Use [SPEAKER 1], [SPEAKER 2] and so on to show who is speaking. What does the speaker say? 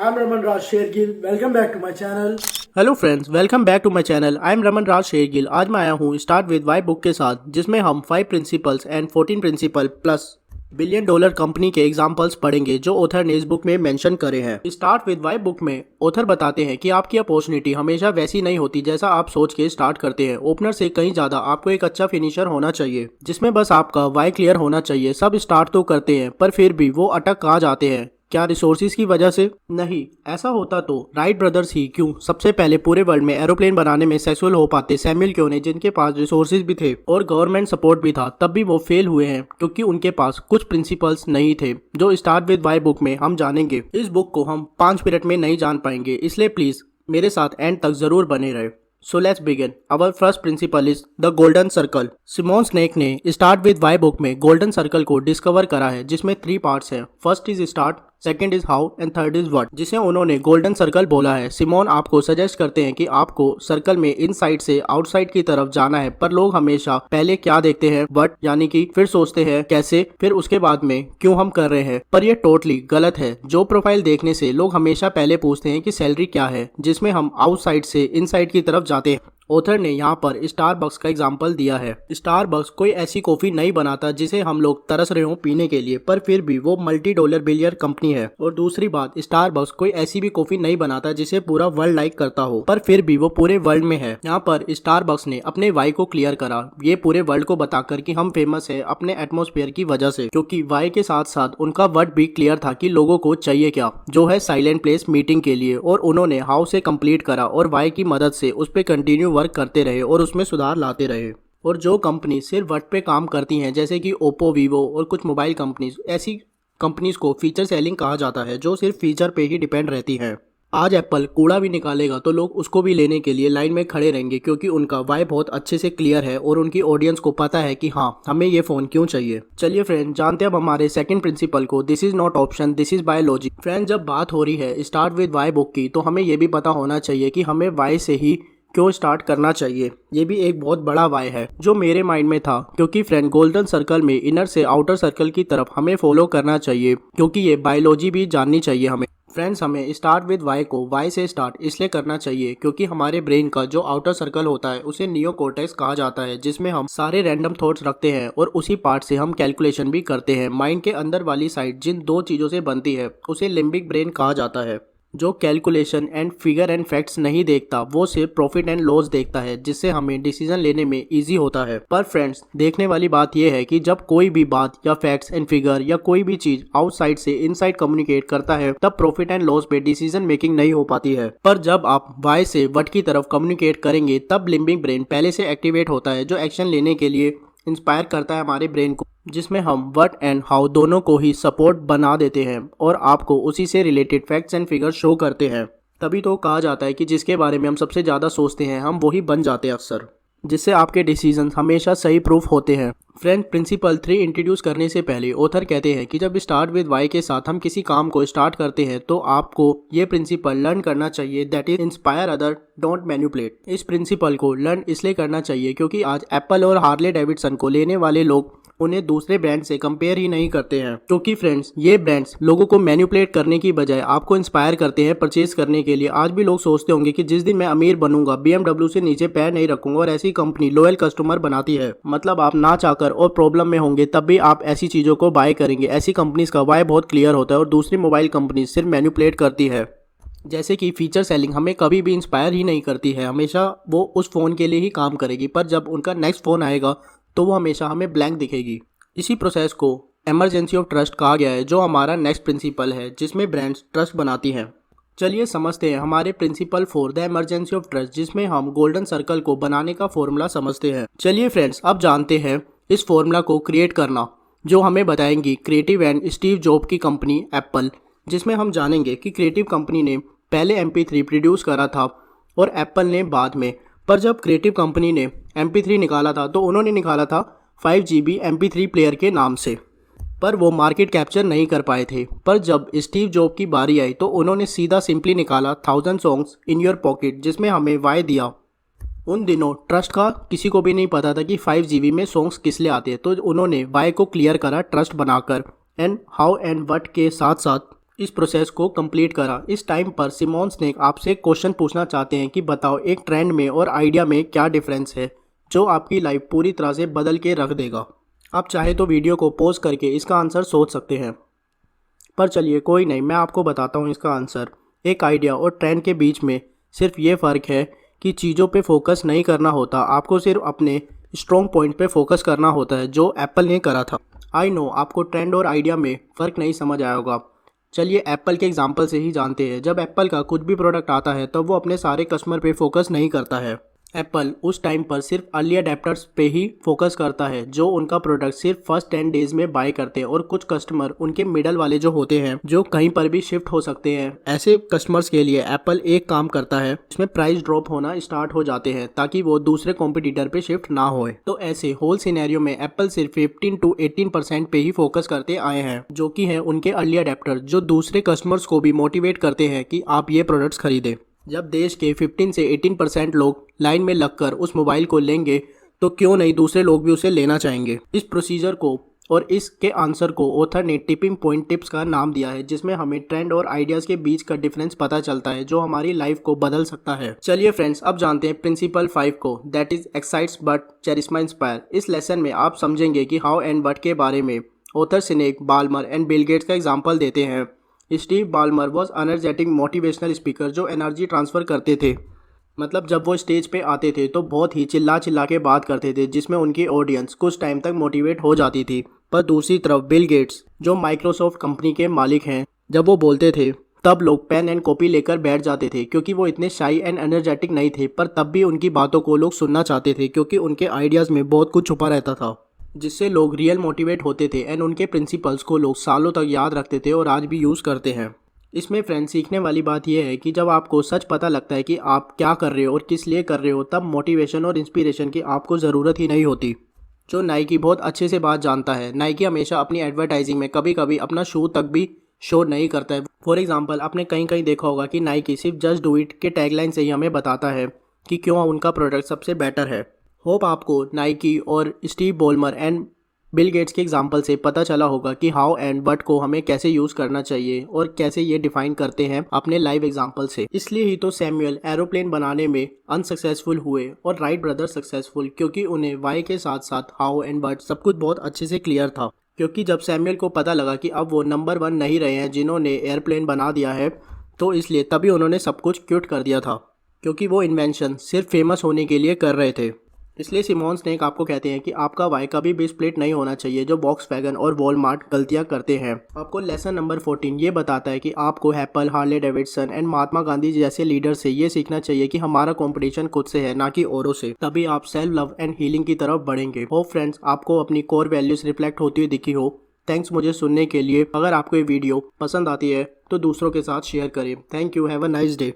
[SPEAKER 1] I'm Raman Raj Shergill. Welcome back to my channel.
[SPEAKER 2] Hello friends, welcome back to my channel. I am Raman Raj Shergill. आज मैं आया हूँ start with why book के साथ, जिसमें हम 5 principles and 14 principle plus $1 billion company के examples पढ़ेंगे जो ऑथर ने इस बुक में मेंशन करे हैं। स्टार्ट विद वाई बुक में ऑथर बताते हैं कि आपकी अपॉर्चुनिटी हमेशा वैसी नहीं होती जैसा आप सोच के स्टार्ट करते हैं। ओपनर से कहीं ज़्यादा आपको एक अच्छा फिनिशर होना चाहिए, जिसमें बस आपका वाई क्लियर होना चाहिए। सब स्टार्ट तो करते हैं पर फिर भी वो अटक कहाँ जाते हैं? क्या रिसोर्सिस की वजह से? नहीं, ऐसा होता तो राइट ब्रदर्स ही क्यों सबसे पहले पूरे वर्ल्ड में एरोप्लेन बनाने में सक्सेसफुल हो पाते। सैमुअल क्यों ने, जिनके पास रिसोर्सिस भी थे और गवर्नमेंट सपोर्ट भी था, तब भी वो फेल हुए हैं क्योंकि उनके पास कुछ प्रिंसिपल्स नहीं थे, जो स्टार्ट विद वाई बुक में हम जानेंगे। इस बुक को हम 5 मिनट में नहीं जान पाएंगे, इसलिए प्लीज मेरे साथ एंड तक जरूर बने रहे। So let's begin. Our first principle is the golden circle. Simon Sinek ने स्टार्ट विद वाई बुक में गोल्डन सर्कल को डिस्कवर करा है, जिसमें 3 पार्ट्स हैं। First is start, second is how and third is what, जिसे उन्होंने गोल्डन सर्कल बोला है। सिमोन आपको सजेस्ट करते हैं कि आपको सर्कल में इनसाइड से आउटसाइड की तरफ जाना है, पर लोग हमेशा पहले क्या देखते हैं? व्हाट, यानी कि फिर सोचते हैं कैसे, फिर उसके बाद में क्यों हम कर रहे हैं। पर यह टोटली गलत है। जो प्रोफाइल देखने से लोग हमेशा पहले पूछते हैं कि सैलरी क्या है, जिसमें हम आउटसाइड से इनसाइड की तरफ जाते हैं। ऑथर ने यहाँ पर स्टारबक्स का एग्जाम्पल दिया है। स्टारबक्स कोई ऐसी कॉफी नहीं बनाता जिसे हम लोग तरस रहे हो पीने के लिए, पर फिर भी वो $multi बिलियन कंपनी है। और दूसरी बात, स्टारबक्स कोई ऐसी भी कॉफी नहीं बनाता जिसे पूरा वर्ल्ड लाइक करता हो, पर फिर भी वो पूरे वर्ल्ड में है। यहाँ पर स्टारबक्स ने अपने वाई को क्लियर करा, ये पूरे वर्ल्ड को बताकर कि हम फेमस है अपने एटमॉस्फेयर की वजह से, क्योंकि वाई के साथ साथ उनका वर्ड भी क्लियर था कि लोगों को चाहिए क्या, जो है साइलेंट प्लेस मीटिंग के लिए। और उन्होंने हाउ से कंप्लीट करा और वाई की मदद से उस पर कंटिन्यू वर्क करते रहे और उसमें सुधार लाते रहे। और जो कंपनी सिर्फ वर्ड पे काम करती हैं, जैसे कि ओप्पो, वीवो और कुछ मोबाइल कंपनीज, ऐसी कंपनीज को फीचर सेलिंग कहा जाता है, जो सिर्फ फीचर पे ही डिपेंड रहती हैं। आज एप्पल कूड़ा भी निकालेगा तो लोग उसको भी लेने के लिए लाइन में खड़े रहेंगे, क्योंकि उनका वाई बहुत अच्छे से क्लियर है और उनकी ऑडियंस को पता है कि हाँ, हमें ये फोन क्यों चाहिए। चलिए फ्रेंड, जानते हैं अब हमारे सेकंड प्रिंसिपल को। This is not option, this is biology. Friend, जब बात हो रही है स्टार्ट विद वाई बुक की, तो हमें ये भी पता होना चाहिए कि हमें वाई से ही क्यों स्टार्ट करना चाहिए। ये भी एक बहुत बड़ा वाई है जो मेरे माइंड में था, क्योंकि फ्रेंड गोल्डन सर्कल में इनर से आउटर सर्कल की तरफ हमें फॉलो करना चाहिए, क्योंकि ये बायोलॉजी भी जाननी चाहिए हमें। फ्रेंड्स, हमें स्टार्ट विद वाई को वाई से स्टार्ट इसलिए करना चाहिए क्योंकि हमारे ब्रेन का जो आउटर सर्कल होता है उसे नियोकॉर्टेक्स कहा जाता है, जिसमें हम सारे रैंडम थॉट्स रखते हैं और उसी पार्ट से हम कैलकुलेशन भी करते हैं। माइंड के अंदर वाली साइड जिन 2 चीज़ों से बनती है उसे लिम्बिक ब्रेन कहा जाता है, जो calculation and figure and facts नहीं देखता, वो सिर्फ प्रॉफिट एंड लॉस देखता है, जिससे हमें डिसीजन लेने में इजी होता है। पर फ्रेंड्स, देखने वाली बात यह है कि जब कोई भी बात या फैक्ट्स एंड फिगर या कोई भी चीज आउटसाइड से इनसाइड कम्युनिकेट करता है, तब प्रॉफिट एंड लॉस पे डिसीजन मेकिंग नहीं हो पाती है। पर जब आप वाई से वट की तरफ कम्युनिकेट करेंगे, तब लिम्बिक ब्रेन पहले से एक्टिवेट होता है, जो एक्शन लेने के लिए इंस्पायर करता है हमारे ब्रेन को, जिसमें हम व्हाट एंड हाउ दोनों को ही सपोर्ट बना देते हैं और आपको उसी से related facts and figure show करते हैं। तभी तो कहा जाता है कि जिसके बारे में हम सबसे ज़्यादा सोचते हैं, हम वही बन जाते हैं अक्सर, जिससे आपके डिसीजन हमेशा सही प्रूफ होते हैं। फ्रेंड, प्रिंसिपल 3 इंट्रोड्यूस करने से पहले ऑथर कहते हैं कि जब स्टार्ट विद वाई के साथ हम किसी काम को स्टार्ट करते हैं, तो आपको ये प्रिंसिपल लर्न करना चाहिए, that is inspire other, don't manipulate. इस प्रिंसिपल को लर्न इसलिए करना चाहिए क्योंकि आज एप्पल और हार्ले डेविडसन को लेने वाले लोग उन्हें दूसरे ब्रांड से कंपेयर ही नहीं करते हैं, क्योंकि फ्रेंड्स ये ब्रांड्स लोगों को मैनिपुलेट करने की बजाय आपको इंस्पायर करते हैं परचेज करने के लिए। आज भी लोग सोचते होंगे कि जिस दिन मैं अमीर बनूंगा BMW से नीचे पैर नहीं रखूंगा, और ऐसी कंपनी लॉयल कस्टमर बनाती है। मतलब आप ना चाहकर और प्रॉब्लम में होंगे तब भी आप ऐसी चीज़ों को बाय करेंगे। ऐसी कंपनीज का वाई बहुत क्लियर होता है और दूसरी मोबाइल कंपनी सिर्फ मैनिपुलेट करती है। जैसे कि फीचर सेलिंग हमें कभी भी इंस्पायर ही नहीं करती है, हमेशा वो उस फ़ोन के लिए ही काम करेगी, पर जब उनका नेक्स्ट फ़ोन आएगा तो वो हमेशा हमें ब्लैंक दिखेगी। इसी प्रोसेस को इमरजेंसी ऑफ ट्रस्ट कहा गया है, जो हमारा नेक्स्ट प्रिंसिपल है, जिसमें ब्रांड्स ट्रस्ट बनाती हैं। चलिए समझते हैं हमारे principle 4 the emergency of trust, जिसमें हम गोल्डन सर्कल को बनाने का फॉर्मूला समझते हैं। चलिए फ्रेंड्स, अब जानते हैं इस फॉर्मूला को क्रिएट करना, जो हमें बताएंगी क्रिएटिव एंड स्टीव जॉब की कंपनी एप्पल, जिसमें हम जानेंगे कि क्रिएटिव कंपनी ने पहले MP3 प्रोड्यूस करा था और एप्पल ने बाद में। पर जब क्रिएटिव कंपनी ने MP3 निकाला था तो उन्होंने निकाला था 5 GB MP3 प्लेयर के नाम से, पर वो मार्केट कैप्चर नहीं कर पाए थे। पर जब स्टीव जॉब की बारी आई तो उन्होंने सीधा सिंपली निकाला 1000 सॉन्ग्स इन योर पॉकेट, जिसमें हमें वाई दिया। उन दिनों ट्रस्ट का किसी को भी नहीं पता था कि 5 GB में सॉन्ग्स किस लिए आते हैं, तो उन्होंने वाई को क्लियर करा ट्रस्ट बनाकर, एंड हाउ एंड व्हाट के साथ साथ इस प्रोसेस को कंप्लीट करा। इस टाइम पर सिमोन स्नेक आपसे क्वेश्चन पूछना चाहते हैं कि बताओ एक ट्रेंड में और आइडिया में क्या डिफरेंस है जो आपकी लाइफ पूरी तरह से बदल के रख देगा। आप चाहे तो वीडियो को पॉज करके इसका आंसर सोच सकते हैं, पर चलिए कोई नहीं, मैं आपको बताता हूँ इसका आंसर। एक आइडिया और ट्रेंड के बीच में सिर्फ ये फ़र्क है कि चीज़ों पे फोकस नहीं करना होता, आपको सिर्फ अपने स्ट्रॉन्ग पॉइंट पे फोकस करना होता है, जो एप्पल ने करा था। आई नो आपको ट्रेंड और आइडिया में फ़र्क नहीं समझ आया होगा। चलिए एप्पल के एग्जाम्पल से ही जानते हैं। जब एप्पल का कुछ भी प्रोडक्ट आता है तब वो अपने सारे कस्टमर पे फोकस नहीं करता है। एप्पल उस टाइम पर सिर्फ अर्ली अडेप्टर्स पे ही फोकस करता है जो उनका प्रोडक्ट सिर्फ फर्स्ट 10 डेज में बाय करते हैं, और कुछ कस्टमर उनके मिडल वाले जो होते हैं जो कहीं पर भी शिफ्ट हो सकते हैं। ऐसे कस्टमर्स के लिए एप्पल एक काम करता है, इसमें प्राइस ड्रॉप होना स्टार्ट हो जाते हैं ताकि वो दूसरे कॉम्पिटिटर पे शिफ्ट ना होए। तो ऐसे होल सिनेरियो में एप्पल सिर्फ 15 to 18% पे ही फोकस करते आए हैं, जो कि है उनके अर्ली अडेप्टर, जो दूसरे कस्टमर्स को भी मोटिवेट करते हैं कि आप ये प्रोडक्ट्स खरीदें। जब देश के 15 से 18% लोग लाइन में लगकर उस मोबाइल को लेंगे तो क्यों नहीं दूसरे लोग भी उसे लेना चाहेंगे। इस प्रोसीजर को और इसके आंसर को ऑथर ने टिपिंग पॉइंट टिप्स का नाम दिया है, जिसमें हमें ट्रेंड और आइडियाज़ के बीच का डिफरेंस पता चलता है जो हमारी लाइफ को बदल सकता है। चलिए फ्रेंड्स, अब जानते हैं प्रिंसिपल 5 को, that is excites but charisma inspire. इस लेसन में आप समझेंगे कि हाउ एंड बट के बारे में author Sinek, Ballmer and Bill Gates का एग्जाम्पल देते हैं। Steve Ballmer was energetic motivational speaker जो एनर्जी ट्रांसफ़र करते थे। मतलब जब वो स्टेज पे आते थे तो बहुत ही चिल्ला चिल्ला के बात करते थे, जिसमें उनकी ऑडियंस कुछ टाइम तक मोटिवेट हो जाती थी। पर दूसरी तरफ बिल गेट्स जो माइक्रोसॉफ्ट कंपनी के मालिक हैं, जब वो बोलते थे तब लोग पेन एंड कॉपी लेकर बैठ जाते थे, क्योंकि वो इतने शाई एंड एनर्जेटिक नहीं थे, पर तब भी उनकी बातों को लोग सुनना चाहते थे क्योंकि उनके आइडियाज़ में बहुत कुछ छुपा रहता था, जिससे लोग रियल मोटिवेट होते थे एंड उनके प्रिंसिपल्स को लोग सालों तक याद रखते थे और आज भी यूज़ करते हैं। इसमें फ्रेंड्स सीखने वाली बात यह है कि जब आपको सच पता लगता है कि आप क्या कर रहे हो और किस लिए कर रहे हो, तब मोटिवेशन और इंस्पिरेशन की आपको ज़रूरत ही नहीं होती। जो नाइकी बहुत अच्छे से बात जानता है, नाइकी हमेशा अपनी एडवर्टाइजिंग में कभी कभी अपना शू तक भी शो नहीं करता है। फॉर एग्जाम्पल, आपने कहीं कहीं देखा होगा कि नाइकी सिर्फ जस्ट डू इट के टैगलाइन से ही हमें बताता है कि क्यों उनका प्रोडक्ट सबसे बेटर है। होप आपको नाइकी और Steve Ballmer and Bill Gates के एग्जाम्पल से पता चला होगा कि हाउ एंड बट को हमें कैसे यूज़ करना चाहिए और कैसे ये डिफाइन करते हैं अपने लाइव एग्जाम्पल से। इसलिए ही तो सैमुअल एरोप्लेन बनाने में अनसक्सेसफुल हुए और राइट ब्रदर्स सक्सेसफुल, क्योंकि उन्हें वाई के साथ साथ हाउ एंड बट सब कुछ बहुत अच्छे से क्लियर था। क्योंकि जब सैमुअल को पता लगा कि अब वो नंबर 1 नहीं रहे हैं जिन्होंने एयरप्लेन बना दिया है, तो इसलिए तभी उन्होंने सब कुछ क्विट कर दिया था, क्योंकि वो इन्वेंशन सिर्फ फेमस होने के लिए कर रहे थे। इसलिए सिमोन स्नेक आपको कहते हैं कि आपका वाई कभी भी स्प्लिट नहीं होना चाहिए, जो वॉक्सवैगन और वॉलमार्ट गलतियां करते हैं। आपको लेसन नंबर 14 ये बताता है कि आपको Apple, Harley Davidson and Mahatma Gandhi जैसे लीडर से ये सीखना चाहिए कि हमारा कंपटीशन खुद से है, ना कि औरों से। तभी आप सेल्फ लव एंड हीलिंग की तरफ बढ़ेंगे। होप फ्रेंड्स आपको अपनी कोर वैल्यूज रिफ्लेक्ट होती हुई दिखी हो। थैंक्स मुझे सुनने के लिए। अगर आपको ये वीडियो पसंद आती है तो दूसरों के साथ शेयर करें। Thank you, have a nice day.